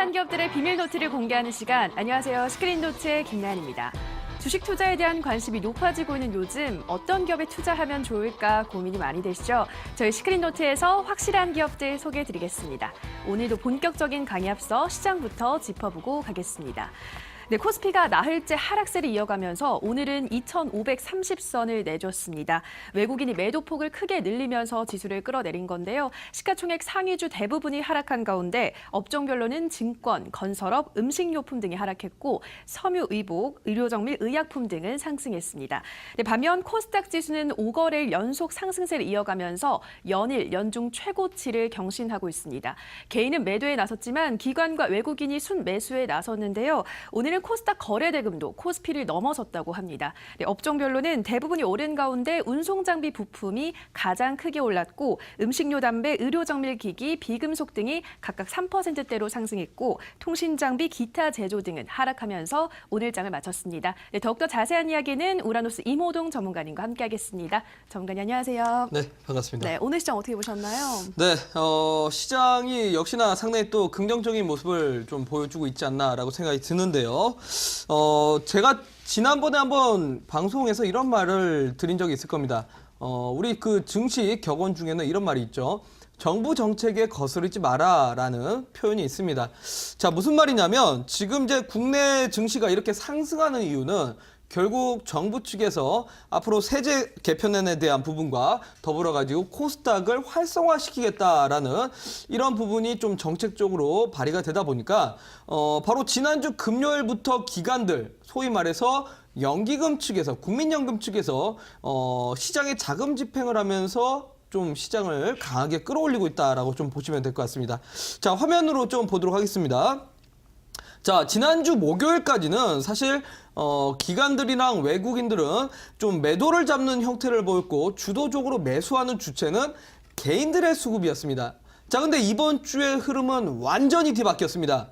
확실한 기업들의 비밀 노트를 공개하는 시간. 안녕하세요. 스크린 노트의 김나연입니다. 주식 투자에 대한 관심이 높아지고 있는 요즘 어떤 기업에 투자하면 좋을까 고민이 많이 되시죠? 저희 스크린 노트에서 확실한 기업들 소개해드리겠습니다. 오늘도 본격적인 강의 앞서 시장부터 짚어보고 가겠습니다. 네, 코스피가 나흘째 하락세를 이어가면서 오늘은 2,530선을 내줬습니다. 외국인이 매도폭을 크게 늘리면서 지수를 끌어내린 건데요. 시가총액 상위주 대부분이 하락한 가운데 업종별로는 증권, 건설업, 음식료품 등이 하락했고 섬유, 의복, 의료정밀, 의약품 등은 상승했습니다. 네, 반면 코스닥 지수는 5거래일 연속 상승세를 이어가면서 연일, 연중 최고치를 경신하고 있습니다. 개인은 매도에 나섰지만 기관과 외국인이 순매수에 나섰는데요. 오늘은 코스닥 거래대금도 코스피를 넘어섰다고 합니다. 네, 업종별로는 대부분이 오른 가운데 운송장비 부품이 가장 크게 올랐고 음식료, 담배, 의료정밀기기, 비금속 등이 각각 3%대로 상승했고 통신장비, 기타 제조 등은 하락하면서 오늘 장을 마쳤습니다. 네, 더욱더 자세한 이야기는 우라노스 임호동 전문가님과 함께하겠습니다. 전문가님 안녕하세요. 네, 반갑습니다. 네, 오늘 시장 어떻게 보셨나요? 네, 시장이 역시나 상당히 또 긍정적인 모습을 좀 보여주고 있지 않나라고 생각이 드는데요. 제가 지난번에 한번 방송에서 이런 말을 드린 적이 있을 겁니다. 우리 그 증시 격언 중에는 이런 말이 있죠. 정부 정책에 거스르지 마라라는 표현이 있습니다. 자, 무슨 말이냐면 지금 이제 국내 증시가 이렇게 상승하는 이유는 결국 정부 측에서 앞으로 세제 개편안에 대한 부분과 더불어 가지고 코스닥을 활성화시키겠다라는 이런 부분이 좀 정책적으로 발의가 되다 보니까 바로 지난주 금요일부터 기관들 소위 말해서 연기금 측에서 국민연금 측에서 시장에 자금 집행을 하면서 좀 시장을 강하게 끌어올리고 있다라고 좀 보시면 될 것 같습니다. 자, 화면으로 좀 보도록 하겠습니다. 자, 지난주 목요일까지는 사실 기관들이랑 외국인들은 좀 매도를 잡는 형태를 보였고 주도적으로 매수하는 주체는 개인들의 수급이었습니다. 자, 근데 이번 주의 흐름은 완전히 뒤바뀌었습니다.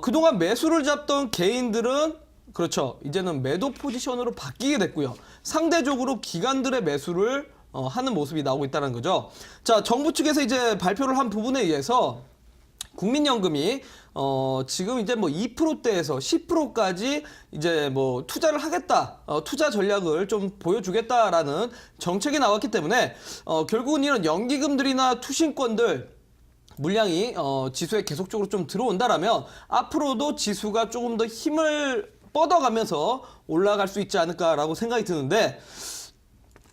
그동안 매수를 잡던 개인들은 그렇죠. 이제는 매도 포지션으로 바뀌게 됐고요. 상대적으로 기관들의 매수를 하는 모습이 나오고 있다는 거죠. 자, 정부 측에서 이제 발표를 한 부분에 의해서 국민연금이 지금 이제 뭐 2%대에서 10%까지 이제 뭐 투자를 하겠다, 투자 전략을 좀 보여주겠다라는 정책이 나왔기 때문에 결국은 이런 연기금들이나 투신권들 물량이 지수에 계속적으로 좀 들어온다라면 앞으로도 지수가 조금 더 힘을 뻗어가면서 올라갈 수 있지 않을까라고 생각이 드는데.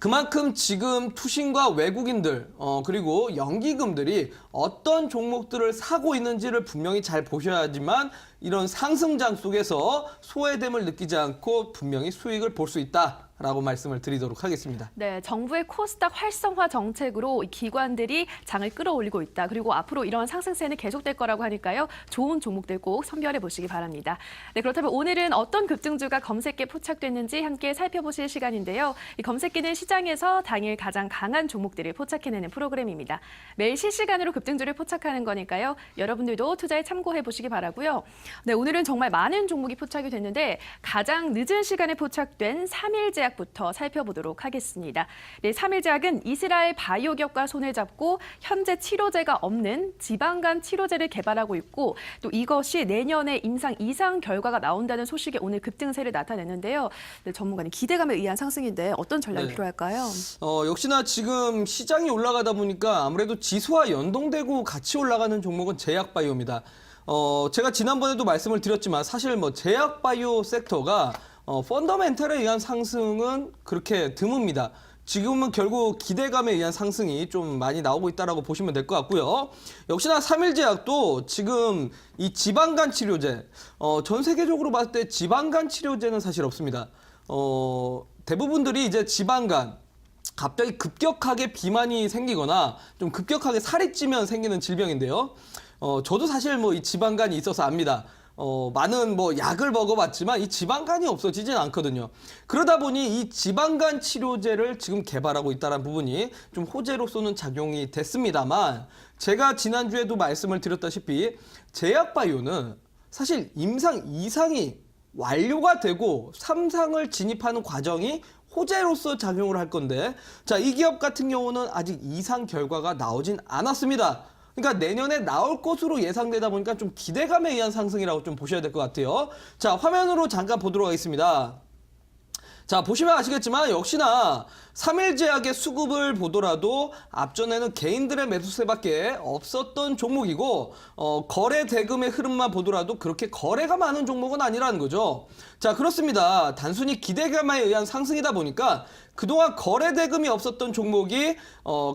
그만큼 지금 투신과 외국인들 그리고 연기금들이 어떤 종목들을 사고 있는지를 분명히 잘 보셔야지만 이런 상승장 속에서 소외됨을 느끼지 않고 분명히 수익을 볼 수 있다라고 말씀을 드리도록 하겠습니다. 네, 정부의 코스닥 활성화 정책으로 기관들이 장을 끌어올리고 있다. 그리고 앞으로 이런 상승세는 계속될 거라고 하니까요. 좋은 종목들 꼭 선별해 보시기 바랍니다. 네, 그렇다면 오늘은 어떤 급등주가 검색기에 포착됐는지 함께 살펴보실 시간인데요. 이 검색기는 시장에서 당일 가장 강한 종목들을 포착해내는 프로그램입니다. 매일 실시간으로 급등주를 포착하는 거니까요. 여러분들도 투자에 참고해 보시기 바라고요. 네, 오늘은 정말 많은 종목이 포착이 됐는데 가장 늦은 시간에 포착된 3일제약부터 살펴보도록 하겠습니다. 네, 3일제약은 이스라엘 바이오 기업과 손을 잡고 현재 치료제가 없는 지방간 치료제를 개발하고 있고 또 이것이 내년에 임상 2상 결과가 나온다는 소식에 오늘 급등세를 나타냈는데요. 네, 전문가님 기대감에 의한 상승인데 어떤 전략이 필요할까요? 역시나 지금 시장이 올라가다 보니까 아무래도 지수와 연동되고 같이 올라가는 종목은 제약바이오입니다. 제가 지난번에도 말씀을 드렸지만 사실 뭐 제약바이오 섹터가 펀더멘털에 의한 상승은 그렇게 드뭅니다. 지금은 결국 기대감에 의한 상승이 좀 많이 나오고 있다고 보시면 될 것 같고요. 역시나 3일제약도 지금 이 지방간 치료제, 전 세계적으로 봤을 때 지방간 치료제는 사실 없습니다. 대부분들이 이제 지방간, 갑자기 급격하게 비만이 생기거나 좀 급격하게 살이 찌면 생기는 질병인데요. 저도 사실 뭐 이 지방간이 있어서 압니다. 많은 뭐 약을 먹어봤지만 이 지방간이 없어지진 않거든요. 그러다 보니 이 지방간 치료제를 지금 개발하고 있다는 부분이 좀 호재로서는 작용이 됐습니다만 제가 지난주에도 말씀을 드렸다시피 제약바이오는 사실 임상 2상이 완료가 되고 3상을 진입하는 과정이 호재로서 작용을 할 건데 자, 이 기업 같은 경우는 아직 2상 결과가 나오진 않았습니다. 그러니까 내년에 나올 것으로 예상되다 보니까 좀 기대감에 의한 상승이라고 좀 보셔야 될 것 같아요. 자, 화면으로 잠깐 보도록 하겠습니다. 자, 보시면 아시겠지만 역시나 3일 제약의 수급을 보더라도 앞전에는 개인들의 매수세밖에 없었던 종목이고 거래 대금의 흐름만 보더라도 그렇게 거래가 많은 종목은 아니라는 거죠. 자, 그렇습니다. 단순히 기대감에 의한 상승이다 보니까 그동안 거래 대금이 없었던 종목이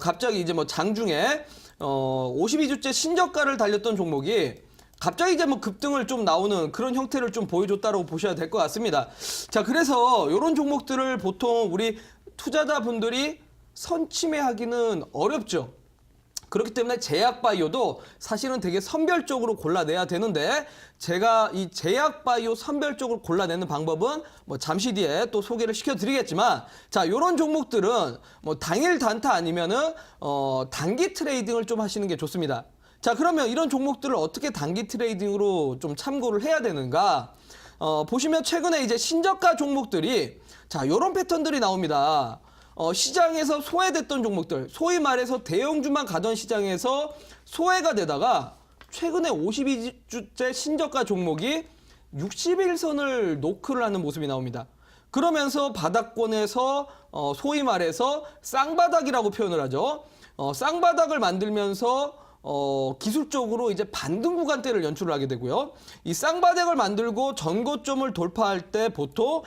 갑자기 이제 뭐 장중에 52주째 신저가를 달렸던 종목이 갑자기 이제 뭐 급등을 좀 나오는 그런 형태를 좀 보여줬다고 보셔야 될 것 같습니다. 자, 그래서 이런 종목들을 보통 우리 투자자분들이 선침해하기는 어렵죠. 그렇기 때문에 제약바이오도 사실은 되게 선별적으로 골라내야 되는데 제가 이 제약바이오 선별적으로 골라내는 방법은 뭐 잠시 뒤에 또 소개를 시켜드리겠지만 자, 이런 종목들은 뭐 당일 단타 아니면은 단기 트레이딩을 좀 하시는 게 좋습니다. 자, 그러면 이런 종목들을 어떻게 단기 트레이딩으로 좀 참고를 해야 되는가? 보시면 최근에 이제 신저가 종목들이 자, 요런 패턴들이 나옵니다. 시장에서 소외됐던 종목들, 소위 말해서 대형주만 가던 시장에서 소외가 되다가 최근에 52주째 신저가 종목이 60일선을 노크를 하는 모습이 나옵니다. 그러면서 바닥권에서 소위 말해서 쌍바닥이라고 표현을 하죠. 쌍바닥을 만들면서 기술적으로 이제 반등 구간대를 연출을 하게 되고요. 이 쌍바닥을 만들고 전고점을 돌파할 때 보통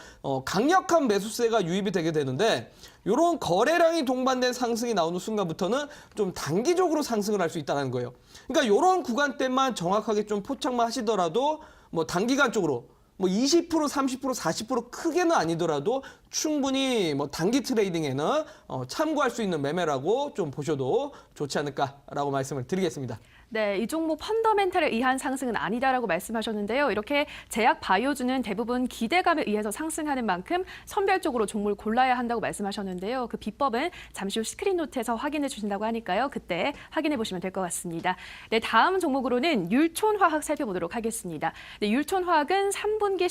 강력한 매수세가 유입이 되게 되는데 이런 거래량이 동반된 상승이 나오는 순간부터는 좀 단기적으로 상승을 할 수 있다는 거예요. 그러니까 이런 구간대만 정확하게 좀 포착만 하시더라도 뭐 단기간적으로 뭐 20%, 30%, 40% 크게는 아니더라도 충분히 뭐 단기 트레이딩에는 참고할 수 있는 매매라고 좀 보셔도 좋지 않을까라고 말씀을 드리겠습니다. 네, 이 종목 펀더멘탈에 의한 상승은 아니다라고 말씀하셨는데요. 이렇게 제약 바이오주는 대부분 기대감에 의해서 상승하는 만큼 선별적으로 종목을 골라야 한다고 말씀하셨는데요. 그 비법은 잠시 후 스크린노트에서 확인해 주신다고 하니까요. 그때 확인해 보시면 될 것 같습니다. 네, 다음 종목으로는 율촌화학 살펴보도록 하겠습니다. 네, 율촌화학은 3분기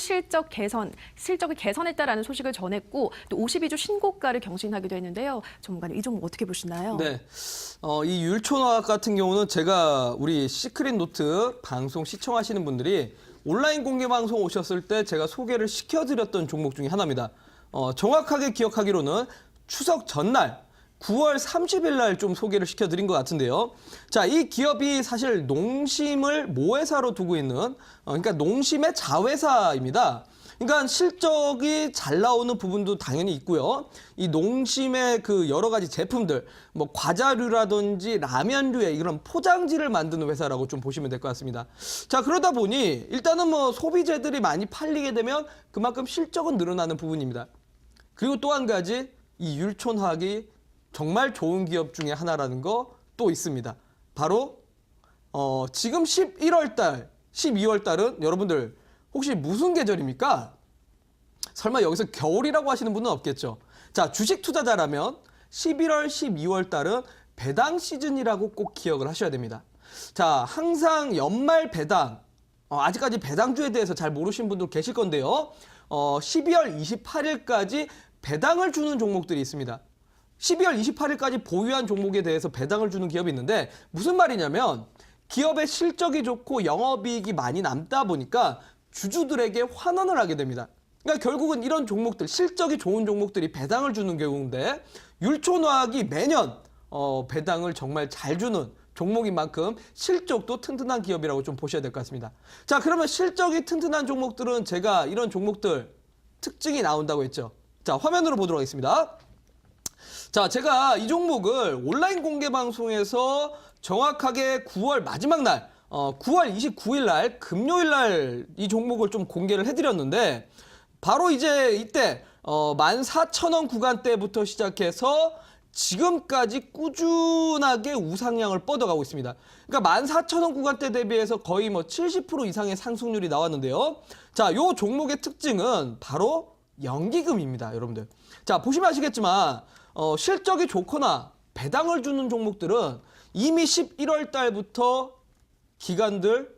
실적을 개선했다라는 소식을 전했고 또 52주 신고가를 경신하기도 했는데요. 전문가님, 이 종목 어떻게 보시나요? 네, 이 율촌화학 같은 경우는 제가 우리 시크릿 노트 방송 시청하시는 분들이 온라인 공개 방송 오셨을 때 제가 소개를 시켜드렸던 종목 중에 하나입니다. 정확하게 기억하기로는 추석 전날 9월 30일 날 좀 소개를 시켜드린 것 같은데요. 자, 이 기업이 사실 농심을 모회사로 두고 있는 그러니까 농심의 자회사입니다. 그러니까 실적이 잘 나오는 부분도 당연히 있고요. 이 농심의 그 여러 가지 제품들, 뭐 과자류라든지 라면류의 이런 포장지를 만드는 회사라고 좀 보시면 될 것 같습니다. 자, 그러다 보니 일단은 뭐 소비재들이 많이 팔리게 되면 그만큼 실적은 늘어나는 부분입니다. 그리고 또 한 가지 이 율촌화학이 정말 좋은 기업 중에 하나라는 거 또 있습니다. 바로 지금 11월 달, 12월 달은 여러분들 혹시 무슨 계절입니까? 설마 여기서 겨울이라고 하시는 분은 없겠죠. 자, 주식 투자자라면 11월, 12월 달은 배당 시즌이라고 꼭 기억을 하셔야 됩니다. 자, 항상 연말 배당, 아직까지 배당주에 대해서 잘 모르신 분도 계실 건데요. 12월 28일까지 배당을 주는 종목들이 있습니다. 12월 28일까지 보유한 종목에 대해서 배당을 주는 기업이 있는데 무슨 말이냐면 기업의 실적이 좋고 영업이익이 많이 남다 보니까 주주들에게 환원을 하게 됩니다. 그러니까 결국은 이런 종목들, 실적이 좋은 종목들이 배당을 주는 경우인데 율촌화학이 매년 배당을 정말 잘 주는 종목인 만큼 실적도 튼튼한 기업이라고 좀 보셔야 될 것 같습니다. 자, 그러면 실적이 튼튼한 종목들은 제가 이런 종목들 특징이 나온다고 했죠. 자, 화면으로 보도록 하겠습니다. 자, 제가 이 종목을 온라인 공개 방송에서 정확하게 9월 마지막 날, 9월 29일 날, 금요일 날 이 종목을 좀 공개를 해드렸는데, 바로 이제 이때, 14,000원 구간대부터 시작해서 지금까지 꾸준하게 우상향을 뻗어가고 있습니다. 그러니까 14,000원 구간대 대비해서 거의 뭐 70% 이상의 상승률이 나왔는데요. 자, 요 종목의 특징은 바로 연기금입니다, 여러분들. 자, 보시면 아시겠지만, 실적이 좋거나 배당을 주는 종목들은 이미 11월 달부터 기관들,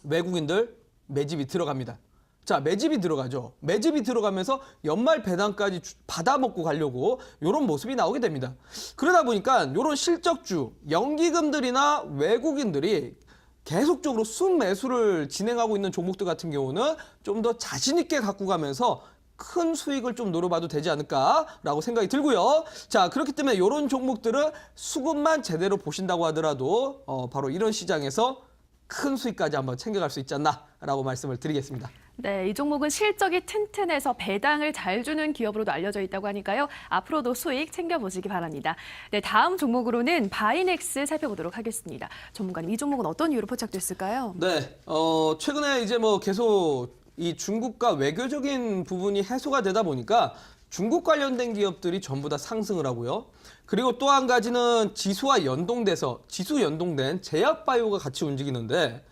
외국인들 매집이 들어갑니다. 자, 매집이 들어가죠. 매집이 들어가면서 연말 배당까지 받아먹고 가려고 이런 모습이 나오게 됩니다. 그러다 보니까 이런 실적주, 연기금들이나 외국인들이 계속적으로 순매수를 진행하고 있는 종목들 같은 경우는 좀 더 자신 있게 갖고 가면서 큰 수익을 좀 노려봐도 되지 않을까라고 생각이 들고요. 자, 그렇기 때문에 이런 종목들은 수급만 제대로 보신다고 하더라도 바로 이런 시장에서 큰 수익까지 한번 챙겨갈 수 있지 않나라고 말씀을 드리겠습니다. 네, 이 종목은 실적이 튼튼해서 배당을 잘 주는 기업으로도 알려져 있다고 하니까요. 앞으로도 수익 챙겨보시기 바랍니다. 네, 다음 종목으로는 바이넥스 살펴보도록 하겠습니다. 전문가님, 이 종목은 어떤 이유로 포착됐을까요? 네, 최근에 이제 뭐 계속 이 중국과 외교적인 부분이 해소가 되다 보니까 중국 관련된 기업들이 전부 다 상승을 하고요. 그리고 또 한 가지는 지수와 연동돼서 지수 연동된 제약바이오가 같이 움직이는데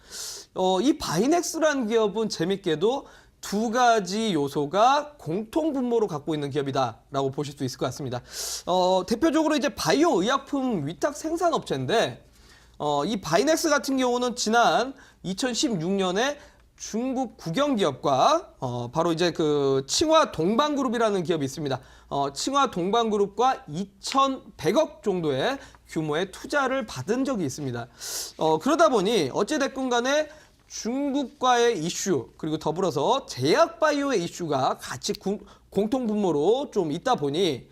이 바이넥스라는 기업은 재밌게도 두 가지 요소가 공통 분모로 갖고 있는 기업이다라고 보실 수 있을 것 같습니다. 대표적으로 이제 바이오 의약품 위탁 생산업체인데 이 바이넥스 같은 경우는 지난 2016년에 중국 국영기업과 바로 이제 그 칭화 동방그룹이라는 기업이 있습니다. 칭화 동방그룹과 2,100억 정도의 규모의 투자를 받은 적이 있습니다. 그러다 보니 어찌됐건 간에 중국과의 이슈 그리고 더불어서 제약바이오의 이슈가 같이 공통 분모로 좀 있다 보니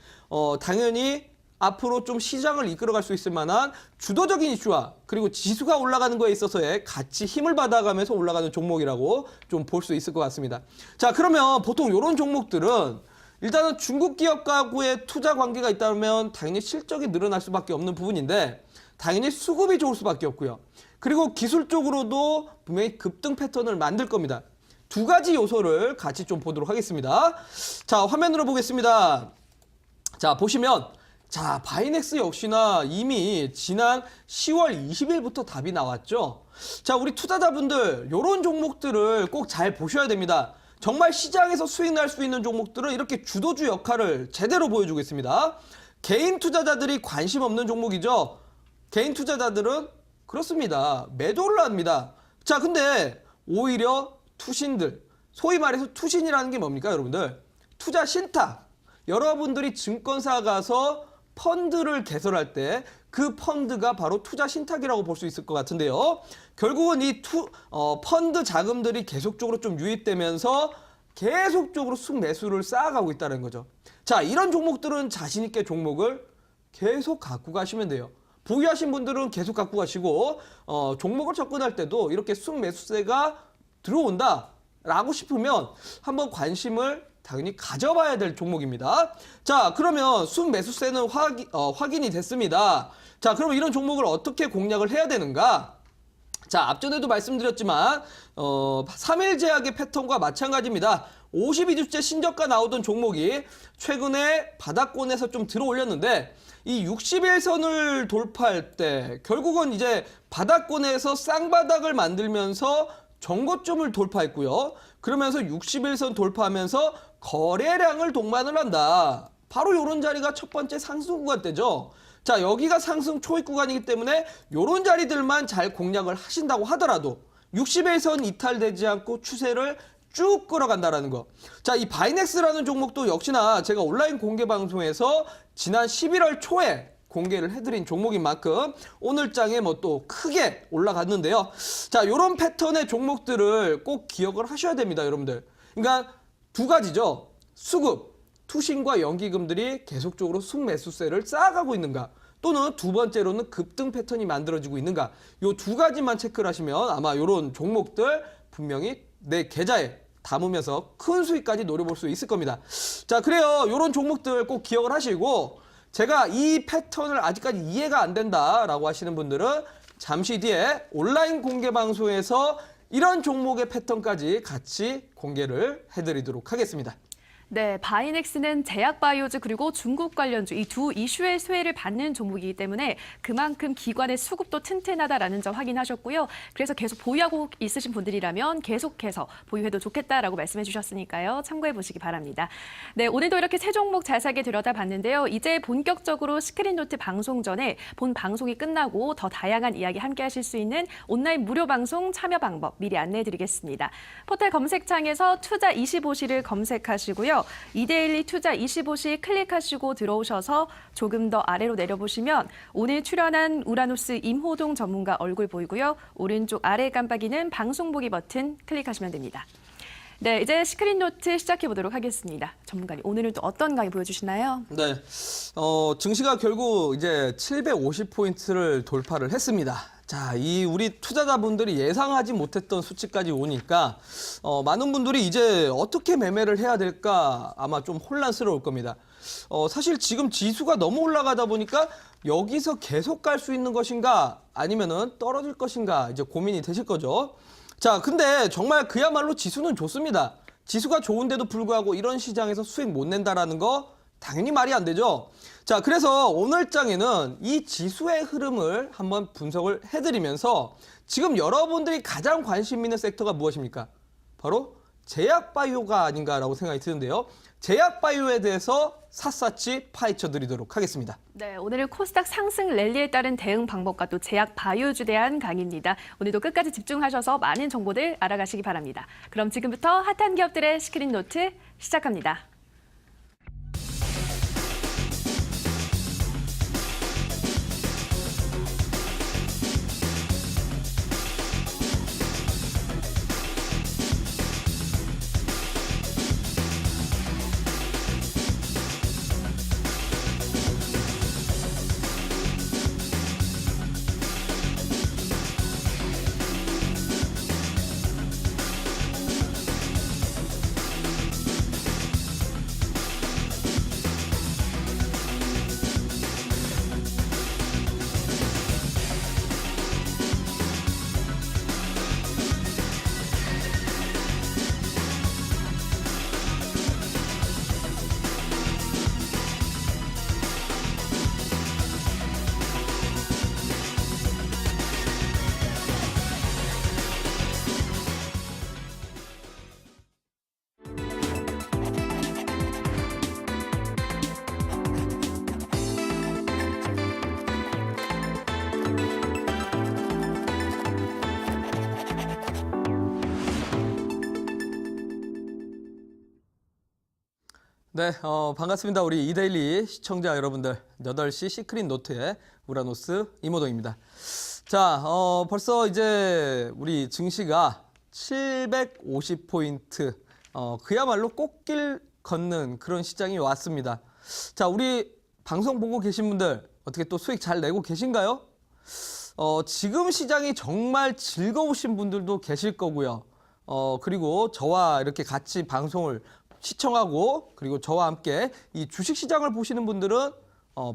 당연히 앞으로 좀 시장을 이끌어갈 수 있을 만한 주도적인 이슈와 그리고 지수가 올라가는 거에 있어서의 같이 힘을 받아가면서 올라가는 종목이라고 좀 볼 수 있을 것 같습니다. 자, 그러면 보통 이런 종목들은 일단은 중국 기업과의 투자 관계가 있다면 당연히 실적이 늘어날 수밖에 없는 부분인데 당연히 수급이 좋을 수밖에 없고요. 그리고 기술적으로도 분명히 급등 패턴을 만들 겁니다. 두 가지 요소를 같이 좀 보도록 하겠습니다. 자, 화면으로 보겠습니다. 자, 보시면 자, 바이넥스 역시나 이미 지난 10월 20일부터 답이 나왔죠. 자, 우리 투자자분들 이런 종목들을 꼭 잘 보셔야 됩니다. 정말 시장에서 수익 날 수 있는 종목들은 이렇게 주도주 역할을 제대로 보여주고 있습니다. 개인 투자자들이 관심 없는 종목이죠. 개인 투자자들은 그렇습니다. 매도를 합니다. 자, 근데 오히려 투신들, 소위 말해서 투신이라는 게 뭡니까, 여러분들? 투자 신탁. 여러분들이 증권사 가서 펀드를 개설할 때 그 펀드가 바로 투자 신탁이라고 볼 수 있을 것 같은데요. 결국은 이 펀드 자금들이 계속적으로 좀 유입되면서 계속적으로 순매수를 쌓아가고 있다는 거죠. 자, 이런 종목들은 자신 있게 종목을 계속 갖고 가시면 돼요. 보유하신 분들은 계속 갖고 가시고 종목을 접근할 때도 이렇게 순매수세가 들어온다라고 싶으면 한번 관심을 당연히 가져봐야 될 종목입니다. 자, 그러면 순매수세는 확인이 됐습니다. 자, 그러면 이런 종목을 어떻게 공략을 해야 되는가? 자, 앞전에도 말씀드렸지만 3일 제약의 패턴과 마찬가지입니다. 52주째 신저가 나오던 종목이 최근에 바닥권에서 좀 들어올렸는데 이 60일선을 돌파할 때 결국은 이제 바닥권에서 쌍바닥을 만들면서 정고점을 돌파했고요. 그러면서 60일선 돌파하면서 거래량을 동반을 한다. 바로 이런 자리가 첫 번째 상승 구간대죠. 자, 여기가 상승 초입 구간이기 때문에 이런 자리들만 잘 공략을 하신다고 하더라도 60일선 이탈되지 않고 추세를 쭉 끌어간다라는 거. 자, 이 바이넥스라는 종목도 역시나 제가 온라인 공개 방송에서 지난 11월 초에 공개를 해드린 종목인 만큼 오늘장에 뭐 또 크게 올라갔는데요. 자, 이런 패턴의 종목들을 꼭 기억을 하셔야 됩니다, 여러분들. 그러니까 두 가지죠. 수급, 투신과 연기금들이 계속적으로 순매수세를 쌓아가고 있는가, 또는 두 번째로는 급등 패턴이 만들어지고 있는가. 이 두 가지만 체크를 하시면 아마 이런 종목들 분명히 내 계좌에 담으면서 큰 수익까지 노려볼 수 있을 겁니다. 자, 그래요. 이런 종목들 꼭 기억을 하시고, 제가 이 패턴을 아직까지 이해가 안 된다라고 하시는 분들은 잠시 뒤에 온라인 공개 방송에서 이런 종목의 패턴까지 같이 공개를 해드리도록 하겠습니다. 네, 바이넥스는 제약바이오즈 그리고 중국 관련주 이 두 이슈의 수혜를 받는 종목이기 때문에 그만큼 기관의 수급도 튼튼하다라는 점 확인하셨고요. 그래서 계속 보유하고 있으신 분들이라면 계속해서 보유해도 좋겠다라고 말씀해 주셨으니까요. 참고해 보시기 바랍니다. 네, 오늘도 이렇게 세 종목 자세하게 들여다봤는데요. 이제 본격적으로 스크린노트 방송 전에 본 방송이 끝나고 더 다양한 이야기 함께 하실 수 있는 온라인 무료 방송 참여 방법 미리 안내해 드리겠습니다. 포털 검색창에서 투자 25시를 검색하시고요. 이데일리 투자 25시 클릭하시고 들어오셔서 조금 더 아래로 내려보시면 오늘 출연한 우라노스 임호동 전문가 얼굴 보이고요. 오른쪽 아래 깜빡이는 방송 보기 버튼 클릭하시면 됩니다. 네, 이제 스크린노트 시작해 보도록 하겠습니다. 전문가님, 오늘은 또 어떤 강의 보여주시나요? 네, 증시가 결국 이제 750포인트를 돌파를 했습니다. 자, 이 우리 투자자분들이 예상하지 못했던 수치까지 오니까 많은 분들이 이제 어떻게 매매를 해야 될까 아마 좀 혼란스러울 겁니다. 사실 지금 지수가 너무 올라가다 보니까 여기서 계속 갈 수 있는 것인가 아니면은 떨어질 것인가 이제 고민이 되실 거죠. 자, 근데 정말 그야말로 지수는 좋습니다. 지수가 좋은데도 불구하고 이런 시장에서 수익 못 낸다라는 거 당연히 말이 안 되죠. 자, 그래서 오늘 장에는 이 지수의 흐름을 한번 분석을 해드리면서 지금 여러분들이 가장 관심 있는 섹터가 무엇입니까? 바로 제약바이오가 아닌가라고 생각이 드는데요. 제약바이오에 대해서 샅샅이 파헤쳐 드리도록 하겠습니다. 네, 오늘은 코스닥 상승 랠리에 따른 대응 방법과 또 제약 바이오주에 대한 강의입니다. 오늘도 끝까지 집중하셔서 많은 정보들 알아가시기 바랍니다. 그럼 지금부터 핫한 기업들의 스크린노트 시작합니다. 네, 반갑습니다. 우리 이데일리 시청자 여러분들. 8시 시크릿 노트의 우라노스 임호동입니다. 자, 벌써 이제 우리 증시가 750포인트, 그야말로 꽃길 걷는 그런 시장이 왔습니다. 자, 우리 방송 보고 계신 분들 어떻게 또 수익 잘 내고 계신가요? 지금 시장이 정말 즐거우신 분들도 계실 거고요. 그리고 저와 이렇게 같이 방송을 시청하고 그리고 저와 함께 이 주식시장을 보시는 분들은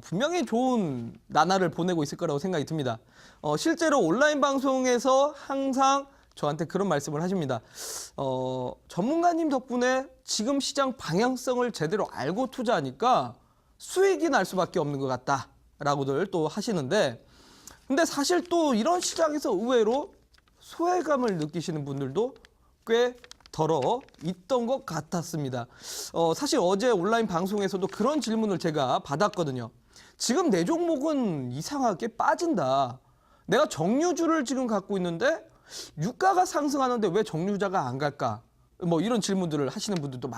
분명히 좋은 나날을 보내고 있을 거라고 생각이 듭니다. 실제로 온라인 방송에서 항상 저한테 그런 말씀을 하십니다. 전문가님 덕분에 지금 시장 방향성을 제대로 알고 투자하니까 수익이 날 수밖에 없는 것 같다라고들 또 하시는데, 근데 사실 또 이런 시장에서 의외로 소외감을 느끼시는 분들도 꽤 덜어 있던 것 같았습니다. 사실 어제 온라인 방송에서도 그런 질문을 제가 받았거든요. 지금 내 종목은 이상하게 빠진다. 내가 정유주를 지금 갖고 있는데 유가가 상승하는데 왜 정유자가 안 갈까? 뭐 이런 질문들을 하시는 분들도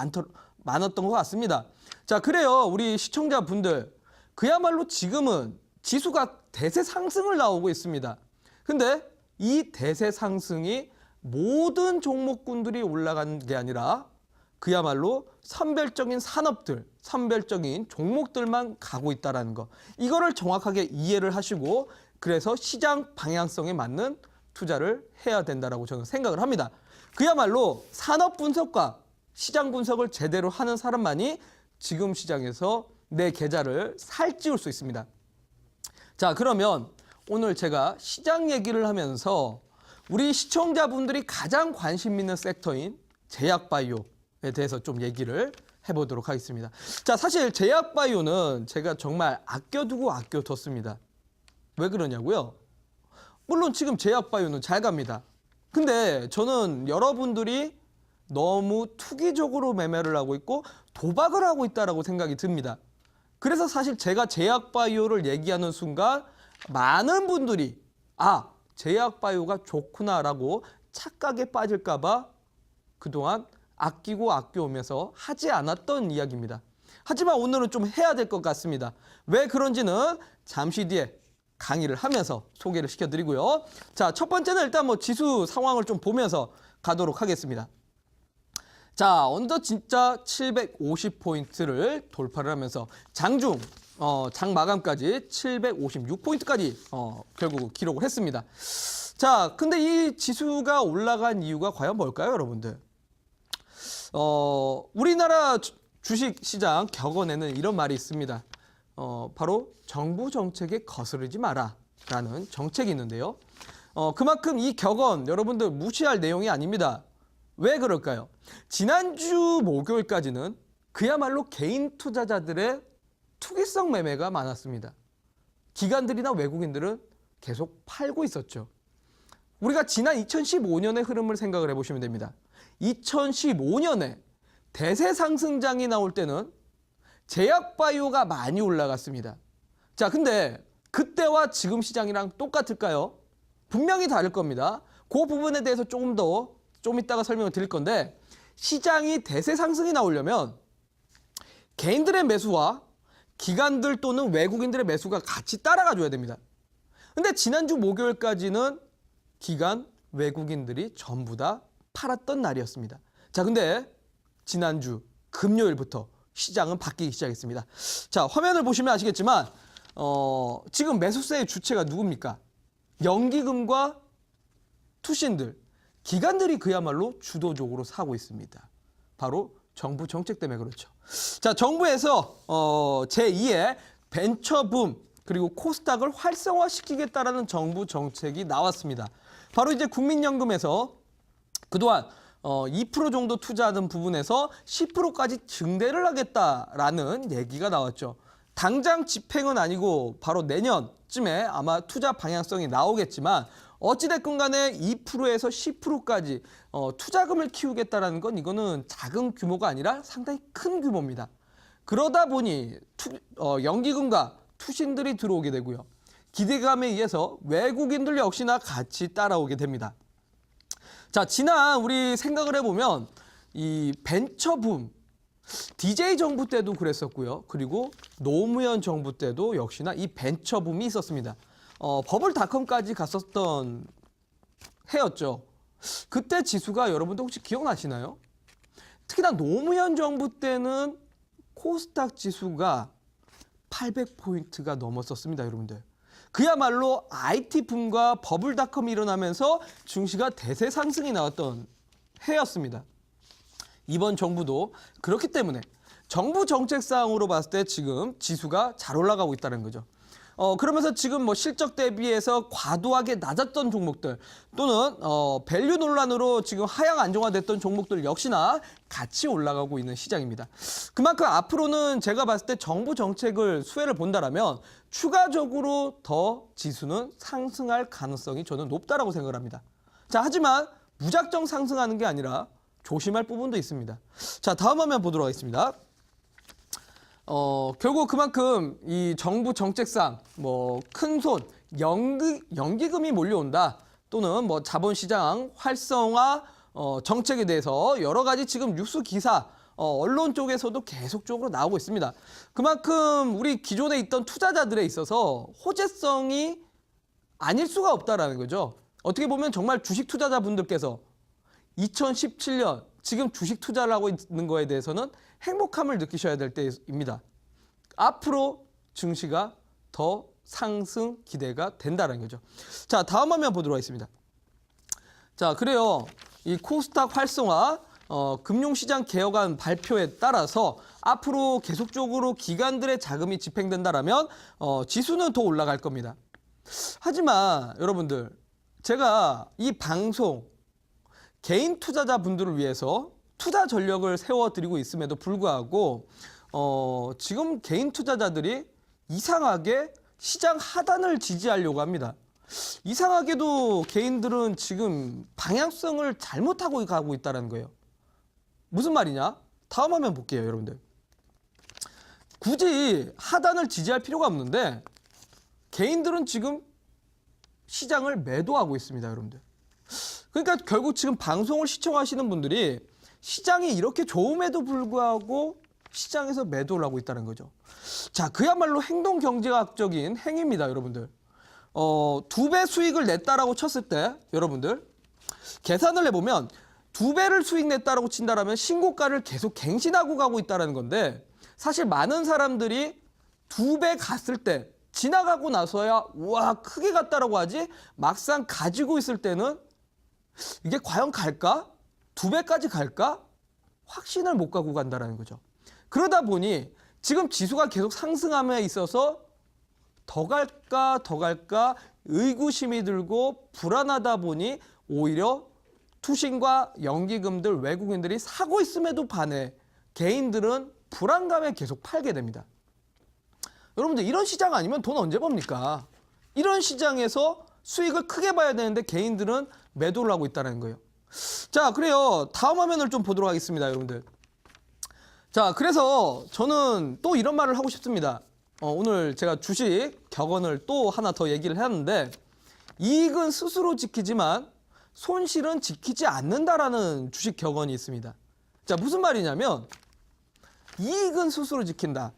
많았던 것 같습니다. 자, 그래요. 우리 시청자분들, 그야말로 지금은 지수가 대세 상승을 나오고 있습니다. 근데 이 대세 상승이 모든 종목군들이 올라간 게 아니라 그야말로 선별적인 산업들, 선별적인 종목들만 가고 있다는 거. 이거를 정확하게 이해를 하시고 그래서 시장 방향성에 맞는 투자를 해야 된다라고 저는 생각을 합니다. 그야말로 산업 분석과 시장 분석을 제대로 하는 사람만이 지금 시장에서 내 계좌를 살찌울 수 있습니다. 자, 그러면 오늘 제가 시장 얘기를 하면서 우리 시청자분들이 가장 관심 있는 섹터인 제약바이오에 대해서 좀 얘기를 해보도록 하겠습니다. 자, 사실 제약바이오는 제가 정말 아껴두고 아껴뒀습니다. 왜 그러냐고요? 물론 지금 제약바이오는 잘 갑니다. 근데 저는 여러분들이 너무 투기적으로 매매를 하고 있고 도박을 하고 있다라고 생각이 듭니다. 그래서 사실 제가 제약바이오를 얘기하는 순간 많은 분들이 제약바이오가 좋구나라고 착각에 빠질까 봐 그동안 아끼고 아껴오면서 하지 않았던 이야기입니다. 하지만 오늘은 좀 해야 될 것 같습니다. 왜 그런지는 잠시 뒤에 강의를 하면서 소개를 시켜드리고요. 자, 첫 번째는 일단 지수 상황을 좀 보면서 가도록 하겠습니다. 자, 언더 진짜 750포인트를 돌파를 하면서 장중, 장 마감까지 756포인트까지 결국 기록을 했습니다. 자, 근데 이 지수가 올라간 이유가 과연 뭘까요, 여러분들? 우리나라 주식 시장 격언에는 이런 말이 있습니다. 바로 정부 정책에 거스르지 마라 라는 정책이 있는데요. 그만큼 이 격언 여러분들 무시할 내용이 아닙니다. 왜 그럴까요? 지난주 목요일까지는 그야말로 개인 투자자들의 투기성 매매가 많았습니다. 기관들이나 외국인들은 계속 팔고 있었죠. 우리가 지난 2015년의 흐름을 생각을 해보시면 됩니다. 2015년에 대세 상승장이 나올 때는 제약바이오가 많이 올라갔습니다. 자, 근데 그때와 지금 시장이랑 똑같을까요? 분명히 다를 겁니다. 그 부분에 대해서 좀 이따가 설명을 드릴 건데, 시장이 대세 상승이 나오려면 개인들의 매수와 기관들 또는 외국인들의 매수가 같이 따라가 줘야 됩니다. 근데 지난주 목요일까지는 기관, 외국인들이 전부 다 팔았던 날이었습니다. 자, 근데 지난주 금요일부터 시장은 바뀌기 시작했습니다. 자, 화면을 보시면 아시겠지만 지금 매수세의 주체가 누굽니까? 연기금과 투신들, 기관들이 그야말로 주도적으로 사고 있습니다. 바로 정부 정책 때문에 그렇죠. 자, 정부에서 제2의 벤처붐 그리고 코스닥을 활성화시키겠다라는 정부 정책이 나왔습니다. 바로 이제 국민연금에서 그동안 2% 정도 투자하던 부분에서 10%까지 증대를 하겠다라는 얘기가 나왔죠. 당장 집행은 아니고 바로 내년쯤에 아마 투자 방향성이 나오겠지만 어찌됐건 간에 2%에서 10%까지 투자금을 키우겠다라는 건 이거는 작은 규모가 아니라 상당히 큰 규모입니다. 그러다 보니 연기금과 투신들이 들어오게 되고요. 기대감에 의해서 외국인들 역시나 같이 따라오게 됩니다. 자, 지난 우리 생각을 해보면 이 벤처붐, DJ 정부 때도 그랬었고요. 그리고 노무현 정부 때도 역시나 이 벤처붐이 있었습니다. 버블닷컴까지 갔었던 해였죠. 그때 지수가 여러분들 혹시 기억나시나요? 특히나 노무현 정부 때는 코스닥 지수가 800포인트가 넘었었습니다, 여러분들. 그야말로 IT 붐과 버블닷컴이 일어나면서 증시가 대세 상승이 나왔던 해였습니다. 이번 정부도 그렇기 때문에 정부 정책상으로 봤을 때 지금 지수가 잘 올라가고 있다는 거죠. 그러면서 지금 실적 대비해서 과도하게 낮았던 종목들 또는 밸류 논란으로 지금 하향 안정화됐던 종목들 역시나 같이 올라가고 있는 시장입니다. 그만큼 앞으로는 제가 봤을 때 정부 정책을 수혜를 본다라면 추가적으로 더 지수는 상승할 가능성이 저는 높다라고 생각을 합니다. 자, 하지만 무작정 상승하는 게 아니라 조심할 부분도 있습니다. 자, 다음 화면 보도록 하겠습니다. 결국 그만큼 이 정부 정책상 큰 손, 연기금이 몰려온다 또는 자본시장 활성화 정책에 대해서 여러 가지 지금 뉴스 기사 언론 쪽에서도 계속적으로 나오고 있습니다. 그만큼 우리 기존에 있던 투자자들에 있어서 호재성이 아닐 수가 없다라는 거죠. 어떻게 보면 정말 주식 투자자분들께서 2017년 지금 주식 투자를 하고 있는 거에 대해서는 행복함을 느끼셔야 될 때입니다. 앞으로 증시가 더 상승 기대가 된다는 거죠. 자, 다음 화면 보도록 하겠습니다. 자, 그래요. 이 코스닥 활성화, 금융시장 개혁안 발표에 따라서 앞으로 계속적으로 기관들의 자금이 집행된다라면 지수는 더 올라갈 겁니다. 하지만 여러분들, 제가 이 방송 개인 투자자분들을 위해서 투자 전력을 세워드리고 있음에도 불구하고 지금 개인 투자자들이 이상하게 시장 하단을 지지하려고 합니다. 이상하게도 개인들은 지금 방향성을 잘못하고 가고 있다는 거예요. 무슨 말이냐? 다음 화면 볼게요, 여러분들. 굳이 하단을 지지할 필요가 없는데 개인들은 지금 시장을 매도하고 있습니다, 여러분들. 그러니까 결국 지금 방송을 시청하시는 분들이 시장이 이렇게 좋음에도 불구하고 시장에서 매도를 하고 있다는 거죠. 자, 그야말로 행동 경제학적인 행위입니다, 여러분들. 2배 수익을 냈다라고 쳤을 때 여러분들 계산을 해보면 2배를 수익 냈다라고 친다라면 신고가를 계속 갱신하고 가고 있다는 건데 사실 많은 사람들이 2배 갔을 때 지나가고 나서야 와 크게 갔다라고 하지 막상 가지고 있을 때는 이게 과연 갈까? 2배까지 갈까? 확신을 못 가고 간다라는 거죠. 그러다 보니 지금 지수가 계속 상승함에 있어서 더 갈까 의구심이 들고 불안하다 보니 오히려 투신과 연기금들 외국인들이 사고 있음에도 반해 개인들은 불안감에 계속 팔게 됩니다. 여러분들 이런 시장 아니면 돈 언제 법니까? 이런 시장에서 수익을 크게 봐야 되는데 개인들은 매도를 하고 있다는 거예요. 자, 그래요. 다음 화면을 좀 보도록 하겠습니다, 여러분들. 자, 그래서 저는 또 이런 말을 하고 싶습니다. 오늘 제가 주식 격언을 또 하나 더 얘기를 했는데 이익은 스스로 지키지만 손실은 지키지 않는다라는 주식 격언이 있습니다. 자, 무슨 말이냐면 이익은 스스로 지킨다.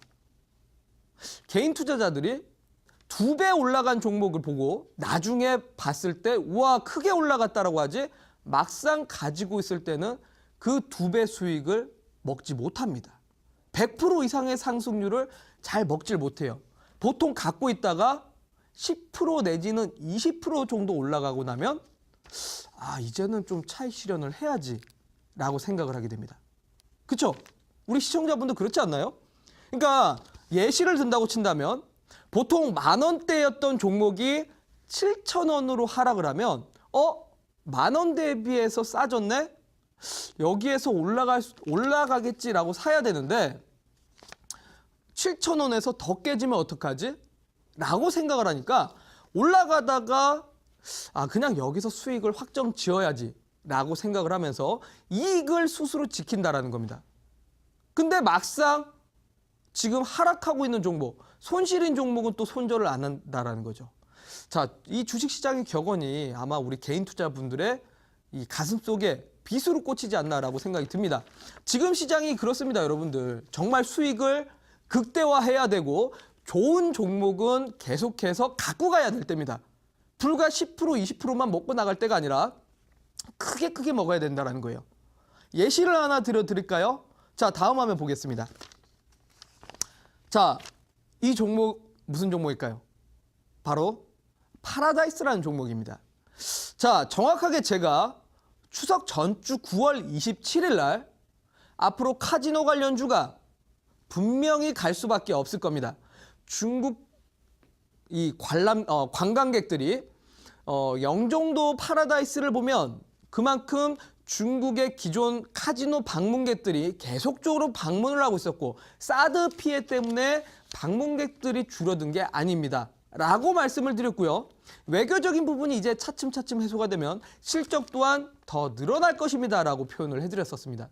개인 투자자들이 2배 올라간 종목을 보고 나중에 봤을 때 우와 크게 올라갔다라고 하지 막상 가지고 있을 때는 그 2배 수익을 먹지 못합니다. 100% 이상의 상승률을 잘 먹질 못해요. 보통 갖고 있다가 10% 내지는 20% 정도 올라가고 나면 이제는 좀 차익 실현을 해야지 라고 생각을 하게 됩니다. 그렇죠? 우리 시청자분도 그렇지 않나요? 그러니까 예시를 든다고 친다면 보통 10,000원대였던 종목이 7,000원으로 하락을 하면 10,000원 대비해서 싸졌네? 여기에서 올라가겠지라고 사야 되는데 7,000원에서 더 깨지면 어떡하지? 라고 생각을 하니까 올라가다가 그냥 여기서 수익을 확정 지어야지 라고 생각을 하면서 이익을 스스로 지킨다라는 겁니다. 근데 막상 지금 하락하고 있는 종목, 손실인 종목은 또 손절을 안 한다라는 거죠. 자, 이 주식시장의 격언이 아마 우리 개인 투자분들의 이 가슴속에 빗으로 꽂히지 않나라고 생각이 듭니다. 지금 시장이 그렇습니다, 여러분들. 정말 수익을 극대화해야 되고 좋은 종목은 계속해서 갖고 가야 될 때입니다. 불과 10%, 20%만 먹고 나갈 때가 아니라 크게 먹어야 된다는 거예요. 예시를 하나 드릴까요? 자, 다음 화면 보겠습니다. 자, 이 종목 무슨 종목일까요? 바로 파라다이스라는 종목입니다. 자, 정확하게 제가 추석 전주 9월 27일 날 앞으로 카지노 관련주가 분명히 갈 수밖에 없을 겁니다. 중국 이 관광객들이 영종도 파라다이스를 보면 그만큼 중국의 기존 카지노 방문객들이 계속적으로 방문을 하고 있었고 사드 피해 때문에 방문객들이 줄어든 게 아닙니다. 라고 말씀을 드렸고요. 외교적인 부분이 이제 차츰차츰 해소가 되면 실적 또한 더 늘어날 것입니다. 라고 표현을 해드렸었습니다.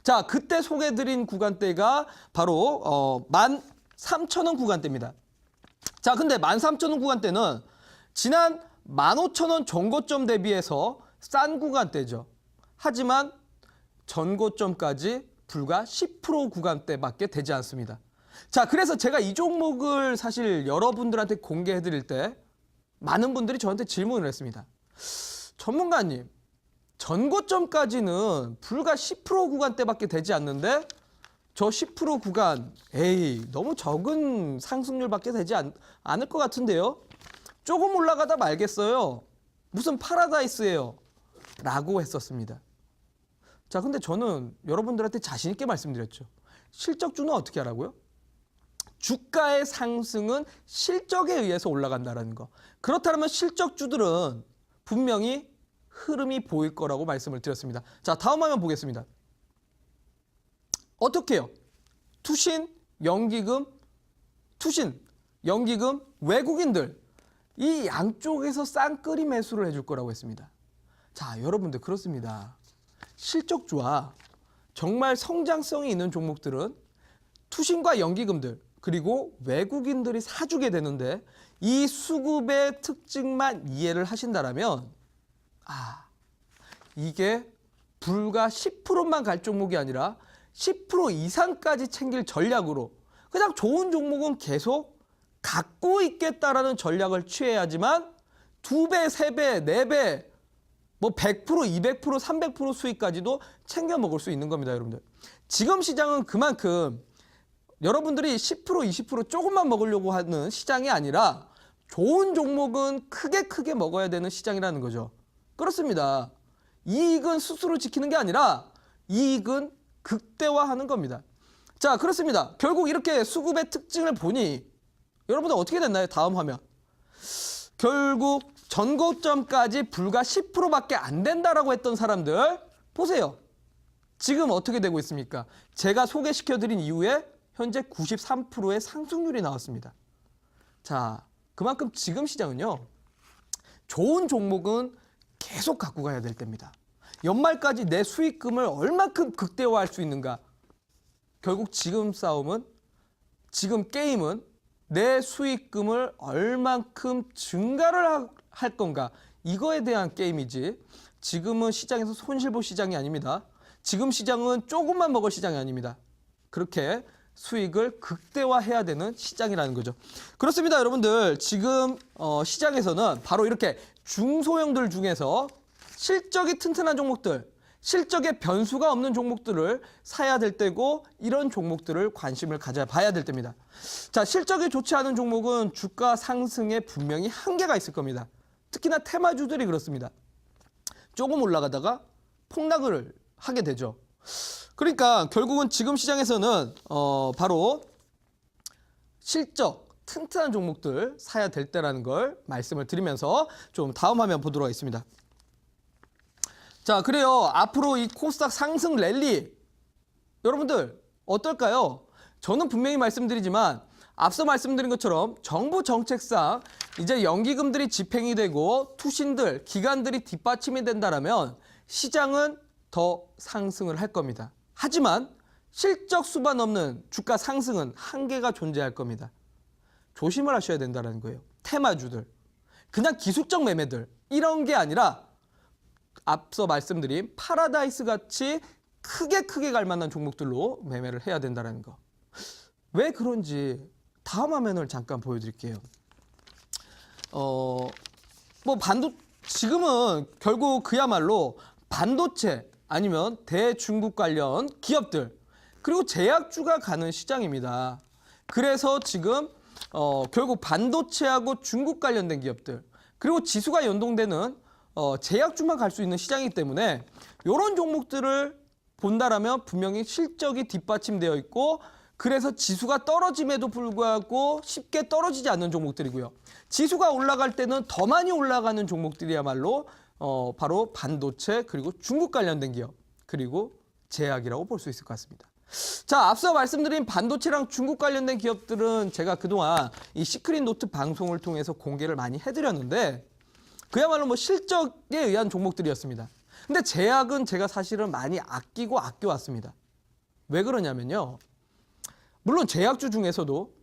자, 그때 소개해드린 구간대가 바로 13,000원 구간대입니다. 자, 근데 13,000원 구간대는 지난 15,000원 전고점 대비해서 싼 구간대죠. 하지만 전고점까지 불과 10% 구간대밖에 되지 않습니다. 자, 그래서 제가 이 종목을 사실 여러분들한테 공개해 드릴 때 많은 분들이 저한테 질문을 했습니다. 전문가님, 전고점까지는 불과 10% 구간대밖에 되지 않는데 저 10% 구간, 너무 적은 상승률밖에 되지 않을 것 같은데요? 조금 올라가다 말겠어요. 무슨 파라다이스예요? 라고 했었습니다. 자, 근데 저는 여러분들한테 자신 있게 말씀드렸죠. 실적주는 어떻게 하라고요? 주가의 상승은 실적에 의해서 올라간다는 거. 그렇다면 실적주들은 분명히 흐름이 보일 거라고 말씀을 드렸습니다. 자, 다음 화면 보겠습니다. 어떻게 해요? 투신, 연기금, 외국인들 이 양쪽에서 쌍끌이 매수를 해줄 거라고 했습니다. 자, 여러분들 그렇습니다. 실적주와 정말 성장성이 있는 종목들은 투신과 연기금들 그리고 외국인들이 사주게 되는데 이 수급의 특징만 이해를 하신다면 이게 불과 10%만 갈 종목이 아니라 10% 이상까지 챙길 전략으로 그냥 좋은 종목은 계속 갖고 있겠다라는 전략을 취해야지만 2배, 3배, 4배, 뭐 100%, 200%, 300% 수익까지도 챙겨 먹을 수 있는 겁니다, 여러분들. 지금 시장은 그만큼 여러분들이 10%, 20% 조금만 먹으려고 하는 시장이 아니라 좋은 종목은 크게 먹어야 되는 시장이라는 거죠. 그렇습니다. 이익은 스스로 지키는 게 아니라 이익은 극대화하는 겁니다. 자, 그렇습니다. 결국 이렇게 수급의 특징을 보니 여러분들 어떻게 됐나요? 다음 화면. 결국 전고점까지 불과 10%밖에 안 된다라고 했던 사람들 보세요. 지금 어떻게 되고 있습니까? 제가 소개시켜드린 이후에 현재 93%의 상승률이 나왔습니다. 자, 그만큼 지금 시장은요. 좋은 종목은 계속 갖고 가야 될 때입니다. 연말까지 내 수익금을 얼만큼 극대화할 수 있는가? 결국 지금 싸움은, 지금 게임은 내 수익금을 얼만큼 증가를 할 건가? 이거에 대한 게임이지. 지금은 시장에서 손실볼 시장이 아닙니다. 지금 시장은 조금만 먹을 시장이 아닙니다. 그렇게 수익을 극대화해야 되는 시장이라는 거죠. 그렇습니다, 여러분들. 지금 시장에서는 바로 이렇게 중소형들 중에서 실적이 튼튼한 종목들, 실적에 변수가 없는 종목들을 사야 될 때고 이런 종목들을 관심을 가져봐야 될 때입니다. 자, 실적이 좋지 않은 종목은 주가 상승에 분명히 한계가 있을 겁니다. 특히나 테마주들이 그렇습니다. 조금 올라가다가 폭락을 하게 되죠. 그러니까 결국은 지금 시장에서는 바로 실적 튼튼한 종목들 사야 될 때라는 걸 말씀을 드리면서 좀 다음 화면 보도록 하겠습니다. 자, 그래요. 앞으로 이 코스닥 상승 랠리 여러분들 어떨까요? 저는 분명히 말씀드리지만 앞서 말씀드린 것처럼 정부 정책상 이제 연기금들이 집행이 되고 투신들, 기관들이 뒷받침이 된다라면 시장은 더 상승을 할 겁니다. 하지만 실적 수반 없는 주가 상승은 한계가 존재할 겁니다. 조심을 하셔야 된다는 거예요. 테마주들, 그냥 기술적 매매들 이런 게 아니라 앞서 말씀드린 파라다이스 같이 크게 갈 만한 종목들로 매매를 해야 된다는 거. 왜 그런지 다음 화면을 잠깐 보여드릴게요. 지금은 결국 그야말로 반도체 아니면 대중국 관련 기업들 그리고 제약주가 가는 시장입니다. 그래서 지금 결국 반도체하고 중국 관련된 기업들 그리고 지수가 연동되는 제약주만 갈 수 있는 시장이기 때문에 이런 종목들을 본다라면 분명히 실적이 뒷받침되어 있고 그래서 지수가 떨어짐에도 불구하고 쉽게 떨어지지 않는 종목들이고요. 지수가 올라갈 때는 더 많이 올라가는 종목들이야말로 바로 반도체 그리고 중국 관련된 기업 그리고 제약이라고 볼 수 있을 것 같습니다. 자, 앞서 말씀드린 반도체랑 중국 관련된 기업들은 제가 그동안 이 시크릿 노트 방송을 통해서 공개를 많이 해드렸는데 그야말로 뭐 실적에 의한 종목들이었습니다. 근데 제약은 제가 사실은 많이 아껴왔습니다. 왜 그러냐면요. 물론 제약주 중에서도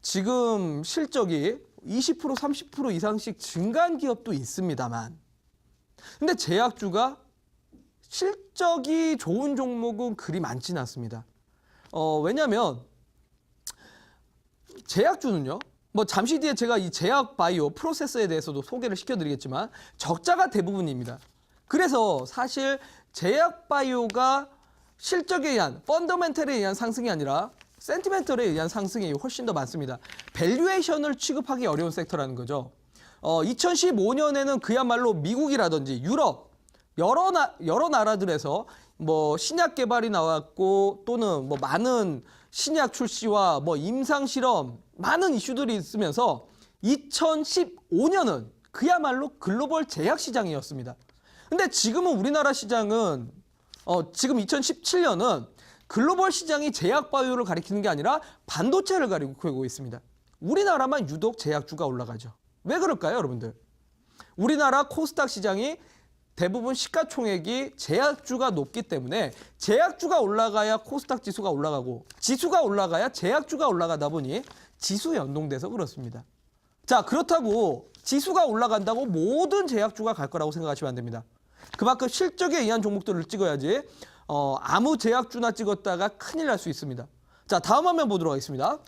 지금 실적이 20%, 30% 이상씩 증가한 기업도 있습니다만 근데 제약주가 실적이 좋은 종목은 그리 많지는 않습니다. 왜냐하면 제약주는요. 뭐 잠시 뒤에 제가 이 제약 바이오 프로세스에 대해서도 소개를 시켜드리겠지만 적자가 대부분입니다. 그래서 사실 제약 바이오가 실적에 의한 펀더멘털에 의한 상승이 아니라 센티멘털에 의한 상승이 훨씬 더 많습니다. 밸류에이션을 취급하기 어려운 섹터라는 거죠. 2015년에는 그야말로 미국이라든지 유럽 여러 나라들에서 뭐 신약 개발이 나왔고 또는 뭐 많은 신약 출시와 뭐 임상 실험 많은 이슈들이 있으면서 2015년은 그야말로 글로벌 제약 시장이었습니다. 근데 지금은 우리나라 시장은 지금 2017년은 글로벌 시장이 제약 바이오를 가리키는 게 아니라 반도체를 가리키고 있습니다. 우리나라만 유독 제약주가 올라가죠. 왜 그럴까요, 여러분들? 우리나라 코스닥 시장이 대부분 시가총액이 제약주가 높기 때문에 제약주가 올라가야 코스닥 지수가 올라가고 지수가 올라가야 제약주가 올라가다 보니 지수 연동돼서 그렇습니다. 자, 그렇다고 지수가 올라간다고 모든 제약주가 갈 거라고 생각하시면 안 됩니다. 그만큼 실적에 의한 종목들을 찍어야지 아무 제약주나 찍었다가 큰일 날 수 있습니다. 자, 다음 화면 보도록 하겠습니다.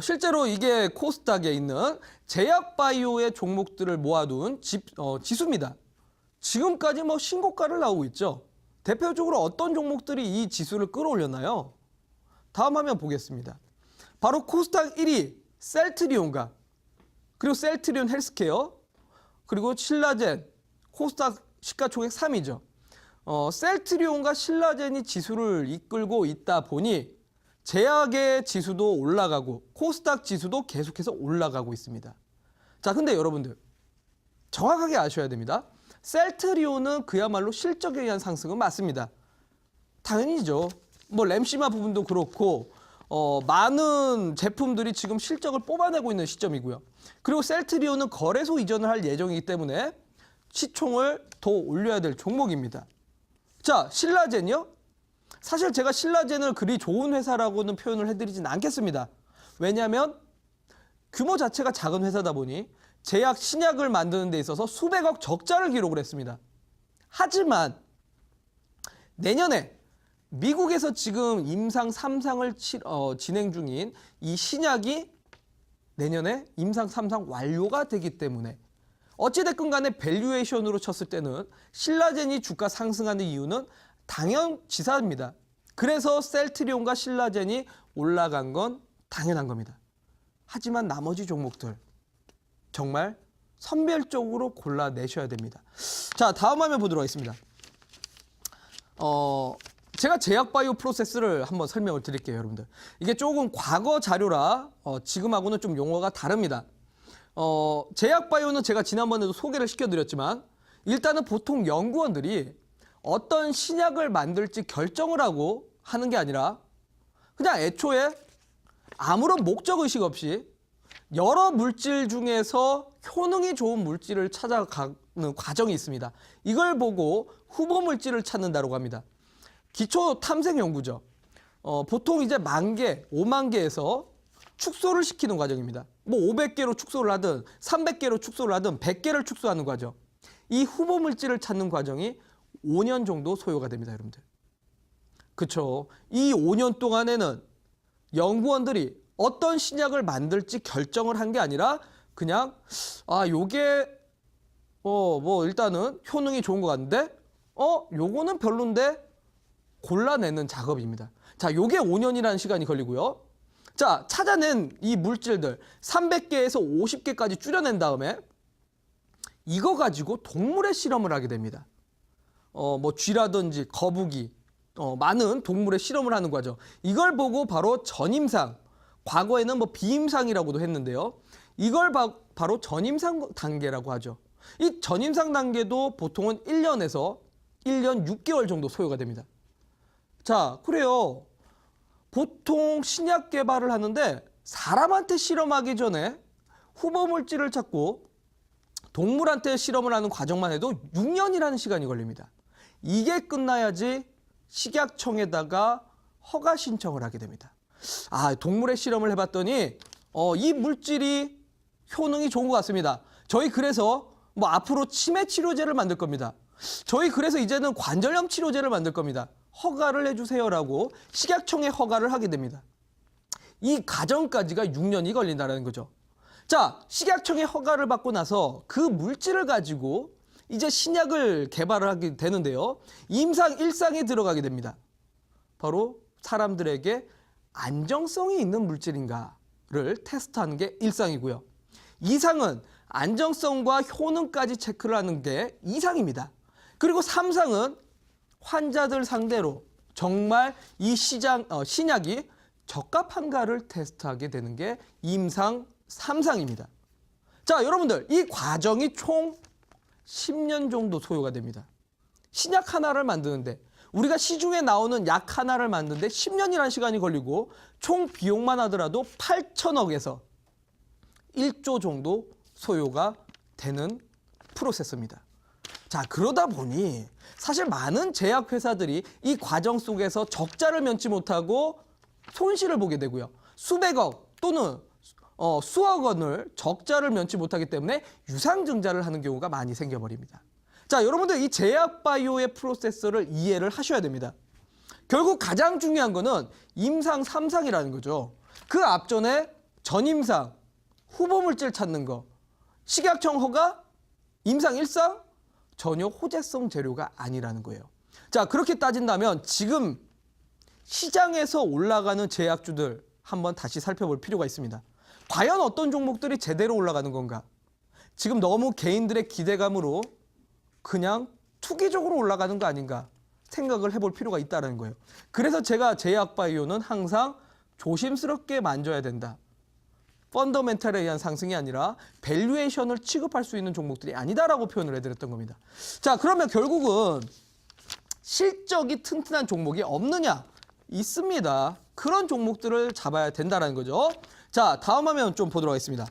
실제로 이게 코스닥에 있는 제약바이오의 종목들을 모아둔 지수입니다. 지금까지 뭐 신고가를 나오고 있죠. 대표적으로 어떤 종목들이 이 지수를 끌어올렸나요? 다음 화면 보겠습니다. 바로 코스닥 1위 셀트리온과 그리고 셀트리온 헬스케어 그리고 신라젠 코스닥 시가총액 3위죠. 셀트리온과 신라젠이 지수를 이끌고 있다 보니 제약의 지수도 올라가고 코스닥 지수도 계속해서 올라가고 있습니다. 자, 근데 여러분들 정확하게 아셔야 됩니다. 셀트리온은 그야말로 실적에 의한 상승은 맞습니다. 당연히죠. 뭐 램시마 부분도 그렇고 많은 제품들이 지금 실적을 뽑아내고 있는 시점이고요. 그리고 셀트리온은 거래소 이전을 할 예정이기 때문에 시총을 더 올려야 될 종목입니다. 자, 신라젠이요? 사실 제가 신라젠을 그리 좋은 회사라고는 표현을 해드리진 않겠습니다. 왜냐하면 규모 자체가 작은 회사다 보니 제약 신약을 만드는 데 있어서 수백억 적자를 기록을 했습니다. 하지만 내년에 미국에서 지금 임상 3상을 진행 중인 이 신약이 내년에 임상 3상 완료가 되기 때문에 어찌됐건 간에 밸류에이션으로 쳤을 때는 신라젠이 주가 상승하는 이유는 당연지사입니다. 그래서 셀트리온과 신라젠이 올라간 건 당연한 겁니다. 하지만 나머지 종목들 정말 선별적으로 골라내셔야 됩니다. 자, 다음 화면 보도록 하겠습니다. 제가 제약바이오 프로세스를 한번 설명을 드릴게요, 여러분들. 이게 조금 과거 자료라 지금하고는 좀 용어가 다릅니다. 제약바이오는 제가 지난번에도 소개를 시켜드렸지만 일단은 보통 연구원들이 어떤 신약을 만들지 결정을 하고 하는 게 아니라 그냥 애초에 아무런 목적의식 없이 여러 물질 중에서 효능이 좋은 물질을 찾아가는 과정이 있습니다. 이걸 보고 후보 물질을 찾는다고 합니다. 기초 탐색 연구죠. 보통 이제 10,000개, 50,000개에서 축소를 시키는 과정입니다. 뭐 500개로 축소를 하든 300개로 축소를 하든 100개를 축소하는 과정. 이 후보 물질을 찾는 과정이 5년 정도 소요가 됩니다, 여러분들. 그렇죠. 이 5년 동안에는 연구원들이 어떤 신약을 만들지 결정을 한 게 아니라 그냥 요게 뭐 일단은 효능이 좋은 것 같은데 요거는 별론데 골라내는 작업입니다. 자, 요게 5년이라는 시간이 걸리고요. 자, 찾아낸 이 물질들 300개에서 50개까지 줄여낸 다음에 이거 가지고 동물의 실험을 하게 됩니다. 뭐 쥐라든지 거북이, 많은 동물의 실험을 하는 과정. 이걸 보고 바로 전임상, 과거에는 뭐 비임상이라고도 했는데요. 이걸 바로 전임상 단계라고 하죠. 이 전임상 단계도 보통은 1년에서 1년 6개월 정도 소요가 됩니다. 자, 그래요. 보통 신약 개발을 하는데 사람한테 실험하기 전에 후보 물질을 찾고 동물한테 실험을 하는 과정만 해도 6년이라는 시간이 걸립니다. 이게 끝나야지 식약청에다가 허가 신청을 하게 됩니다. 동물의 실험을 해봤더니 이 물질이 효능이 좋은 것 같습니다. 저희 그래서 뭐 앞으로 치매 치료제를 만들 겁니다. 저희 그래서 이제는 관절염 치료제를 만들 겁니다. 허가를 해주세요라고 식약청에 허가를 하게 됩니다. 이 과정까지가 6년이 걸린다는 거죠. 자, 식약청의 허가를 받고 나서 그 물질을 가지고 이제 신약을 개발을 하게 되는데요. 임상 1상에 들어가게 됩니다. 바로 사람들에게 안정성이 있는 물질인가를 테스트하는 게 1상이고요. 2상은 안정성과 효능까지 체크를 하는 게 2상입니다. 그리고 3상은 환자들 상대로 정말 이 신약이 적합한가를 테스트하게 되는 게 임상 3상입니다. 자, 여러분들 이 과정이 총 10년 정도 소요가 됩니다. 신약 하나를 만드는데 우리가 시중에 나오는 약 하나를 만드는데 10년이라는 시간이 걸리고 총 비용만 하더라도 8천억에서 1조 정도 소요가 되는 프로세스입니다. 자, 그러다 보니 사실 많은 제약회사들이 이 과정 속에서 적자를 면치 못하고 손실을 보게 되고요. 수백억 또는 수억 원을 적자를 면치 못하기 때문에 유상증자를 하는 경우가 많이 생겨버립니다. 자, 여러분들 이 제약바이오의 프로세스를 이해를 하셔야 됩니다. 결국 가장 중요한 거는 임상 3상이라는 거죠. 그 앞전에 전임상, 후보물질 찾는 거, 식약청 허가, 임상 1상, 전혀 호재성 재료가 아니라는 거예요. 자, 그렇게 따진다면 지금 시장에서 올라가는 제약주들 한번 다시 살펴볼 필요가 있습니다. 과연 어떤 종목들이 제대로 올라가는 건가? 지금 너무 개인들의 기대감으로 그냥 투기적으로 올라가는 거 아닌가 생각을 해볼 필요가 있다는 거예요. 그래서 제가 제약바이오는 항상 조심스럽게 만져야 된다. 펀더멘탈에 의한 상승이 아니라 밸류에이션을 취급할 수 있는 종목들이 아니다라고 표현을 해드렸던 겁니다. 자, 그러면 결국은 실적이 튼튼한 종목이 없느냐? 있습니다. 그런 종목들을 잡아야 된다는 거죠. 자, 다음 화면 좀 보도록 하겠습니다.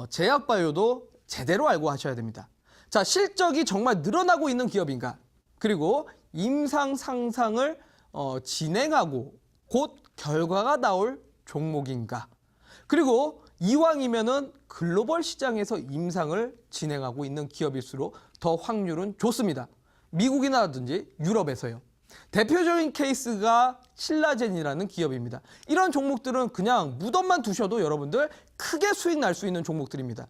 제약바이오도 제대로 알고 하셔야 됩니다. 자, 실적이 정말 늘어나고 있는 기업인가? 그리고 임상 상상을 진행하고 곧 결과가 나올 종목인가? 그리고 이왕이면은 글로벌 시장에서 임상을 진행하고 있는 기업일수록 더 확률은 좋습니다. 미국이나든지 유럽에서요. 대표적인 케이스가 신라젠이라는 기업입니다. 이런 종목들은 그냥 무덤만 두셔도 여러분들 크게 수익 날 수 있는 종목들입니다.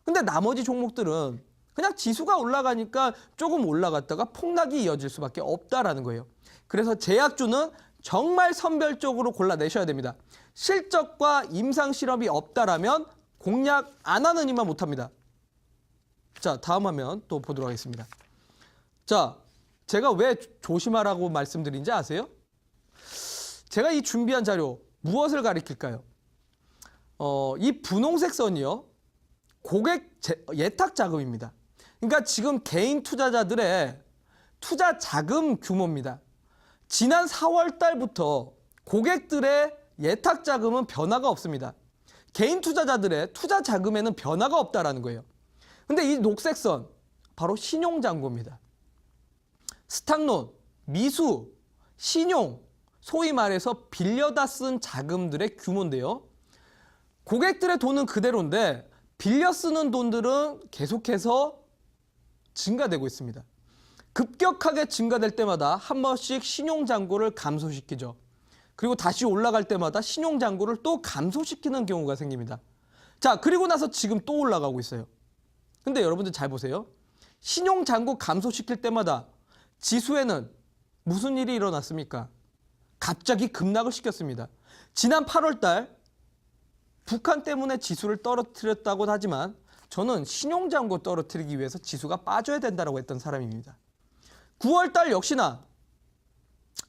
근데 나머지 종목들은 그냥 지수가 올라가니까 조금 올라갔다가 폭락이 이어질 수밖에 없다라는 거예요. 그래서 제약주는 정말 선별적으로 골라내셔야 됩니다. 실적과 임상 실험이 없다라면 공략 안 하는 이만 못합니다. 자, 다음 화면 또 보도록 하겠습니다. 자, 제가 왜 조심하라고 말씀드린지 아세요? 제가 이 준비한 자료 무엇을 가리킬까요? 이 분홍색 선이요. 고객 예탁 자금입니다. 그러니까 지금 개인 투자자들의 투자 자금 규모입니다. 지난 4월 달부터 고객들의 예탁 자금은 변화가 없습니다. 개인 투자자들의 투자 자금에는 변화가 없다라는 거예요. 근데 이 녹색 선 바로 신용 잔고입니다. 스탁론, 미수, 신용, 소위 말해서 빌려다 쓴 자금들의 규모인데요. 고객들의 돈은 그대로인데 빌려 쓰는 돈들은 계속해서 증가되고 있습니다. 급격하게 증가될 때마다 한 번씩 신용잔고를 감소시키죠. 그리고 다시 올라갈 때마다 신용잔고를 또 감소시키는 경우가 생깁니다. 자, 그리고 나서 지금 또 올라가고 있어요. 근데 여러분들 잘 보세요. 신용잔고 감소시킬 때마다 지수에는 무슨 일이 일어났습니까? 갑자기 급락을 시켰습니다. 지난 8월 달 북한 때문에 지수를 떨어뜨렸다고 하지만 저는 신용잔고 떨어뜨리기 위해서 지수가 빠져야 된다고 했던 사람입니다. 9월 달 역시나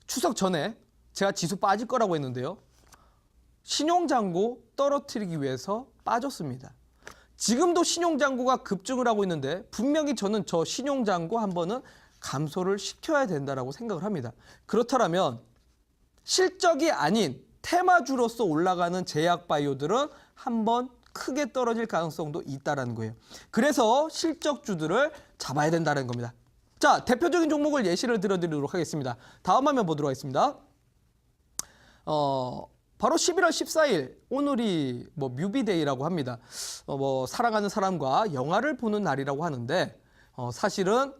추석 전에 제가 지수 빠질 거라고 했는데요. 신용잔고 떨어뜨리기 위해서 빠졌습니다. 지금도 신용잔고가 급증을 하고 있는데 분명히 저는 저 신용잔고 한 번은 감소를 시켜야 된다고 생각을 합니다. 그렇다면 실적이 아닌 테마주로서 올라가는 제약바이오들은 한번 크게 떨어질 가능성도 있다는 거예요. 그래서 실적주들을 잡아야 된다는 겁니다. 자, 대표적인 종목을 예시를 들어드리도록 하겠습니다. 다음 화면 보도록 하겠습니다. 바로 11월 14일 오늘이 뮤비데이라고 합니다. 사랑하는 사람과 영화를 보는 날이라고 하는데 사실은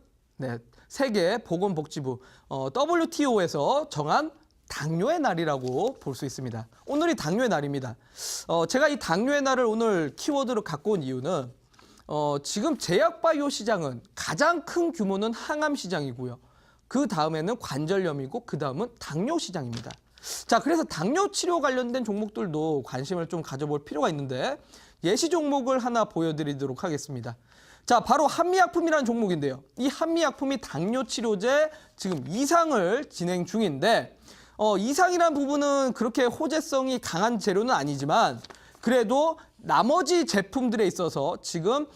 세계보건복지부 WTO에서 정한 당뇨의 날이라고 볼 수 있습니다. 오늘이 당뇨의 날입니다. 제가 이 당뇨의 날을 오늘 키워드로 갖고 온 이유는 지금 제약바이오 시장은 가장 큰 규모는 항암 시장이고요. 그 다음에는 관절염이고 그 다음은 당뇨 시장입니다. 자, 그래서 당뇨 치료 관련된 종목들도 관심을 좀 가져볼 필요가 있는데 예시 종목을 하나 보여드리도록 하겠습니다. 자, 바로 한미약품이라는 종목인데요. 이 한미약품이 당뇨 치료제 지금 2상을 진행 중인데 2상이라는 부분은 그렇게 호재성이 강한 재료는 아니지만 그래도 나머지 제품들에 있어서 지금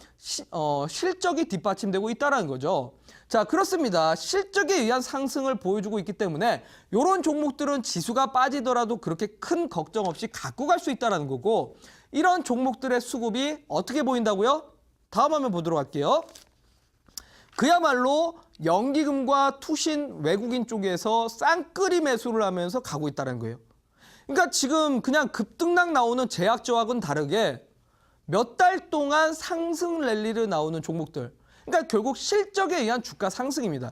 실적이 뒷받침되고 있다는 거죠. 자, 그렇습니다. 실적에 의한 상승을 보여주고 있기 때문에 이런 종목들은 지수가 빠지더라도 그렇게 큰 걱정 없이 갖고 갈 수 있다는 거고, 이런 종목들의 수급이 어떻게 보인다고요? 다음 화면 보도록 할게요. 그야말로 연기금과 투신 외국인 쪽에서 쌍끌이 매수를 하면서 가고 있다는 거예요. 그러니까 지금 그냥 급등락 나오는 제약저하고는 다르게 몇 달 동안 상승 랠리를 나오는 종목들. 그러니까 결국 실적에 의한 주가 상승입니다.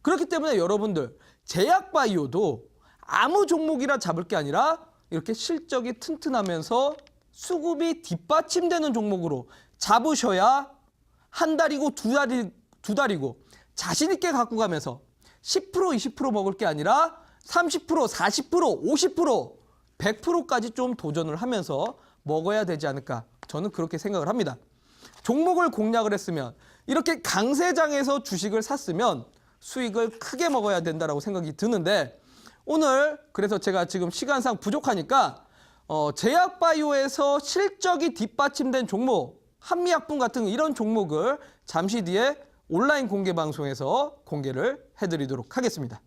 그렇기 때문에 여러분들 제약바이오도 아무 종목이라 잡을 게 아니라 이렇게 실적이 튼튼하면서 수급이 뒷받침되는 종목으로 잡으셔야 한 달이고 두 달이고 자신 있게 갖고 가면서 10% 20% 먹을 게 아니라 30% 40% 50% 100%까지 좀 도전을 하면서 먹어야 되지 않을까, 저는 그렇게 생각을 합니다. 종목을 공략을 했으면, 이렇게 강세장에서 주식을 샀으면 수익을 크게 먹어야 된다고 생각이 드는데, 오늘 그래서 제가 지금 시간상 부족하니까 제약바이오에서 실적이 뒷받침된 종목, 한미약품 같은 이런 종목을 잠시 뒤에 온라인 공개 방송에서 공개를 해드리도록 하겠습니다.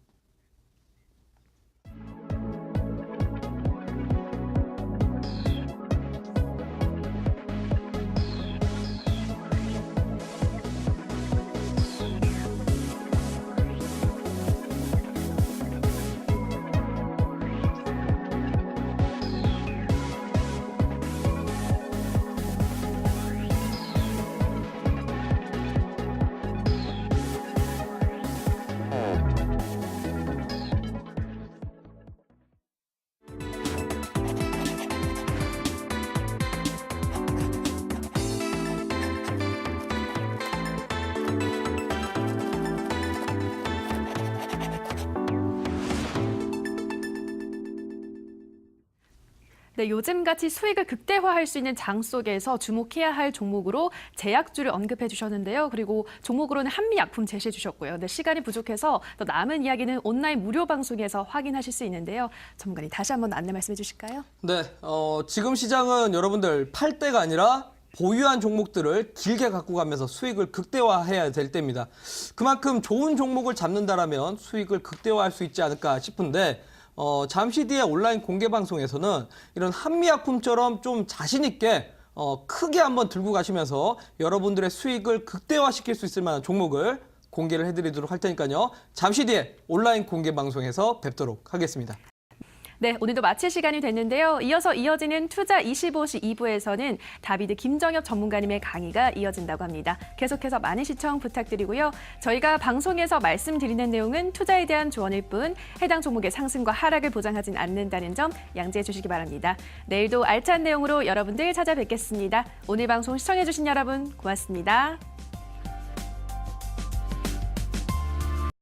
네, 요즘같이 수익을 극대화할 수 있는 장 속에서 주목해야 할 종목으로 제약주를 언급해 주셨는데요. 그리고 종목으로는 한미약품 제시해 주셨고요. 근데 시간이 부족해서 또 남은 이야기는 온라인 무료 방송에서 확인하실 수 있는데요. 전문가님 다시 한번 안내 말씀해 주실까요? 네, 지금 시장은 여러분들 팔 때가 아니라 보유한 종목들을 길게 갖고 가면서 수익을 극대화해야 될 때입니다. 그만큼 좋은 종목을 잡는다라면 수익을 극대화할 수 있지 않을까 싶은데, 잠시 뒤에 온라인 공개 방송에서는 이런 한미약품처럼 좀 자신 있게 크게 한번 들고 가시면서 여러분들의 수익을 극대화시킬 수 있을 만한 종목을 공개를 해드리도록 할 테니까요. 잠시 뒤에 온라인 공개 방송에서 뵙도록 하겠습니다. 네, 오늘도 마칠 시간이 됐는데요. 이어서 이어지는 투자 25시 2부에서는 다비드 김정엽 전문가님의 강의가 이어진다고 합니다. 계속해서 많은 시청 부탁드리고요. 저희가 방송에서 말씀드리는 내용은 투자에 대한 조언일 뿐 해당 종목의 상승과 하락을 보장하진 않는다는 점 양지해 주시기 바랍니다. 내일도 알찬 내용으로 여러분들 찾아뵙겠습니다. 오늘 방송 시청해주신 여러분 고맙습니다.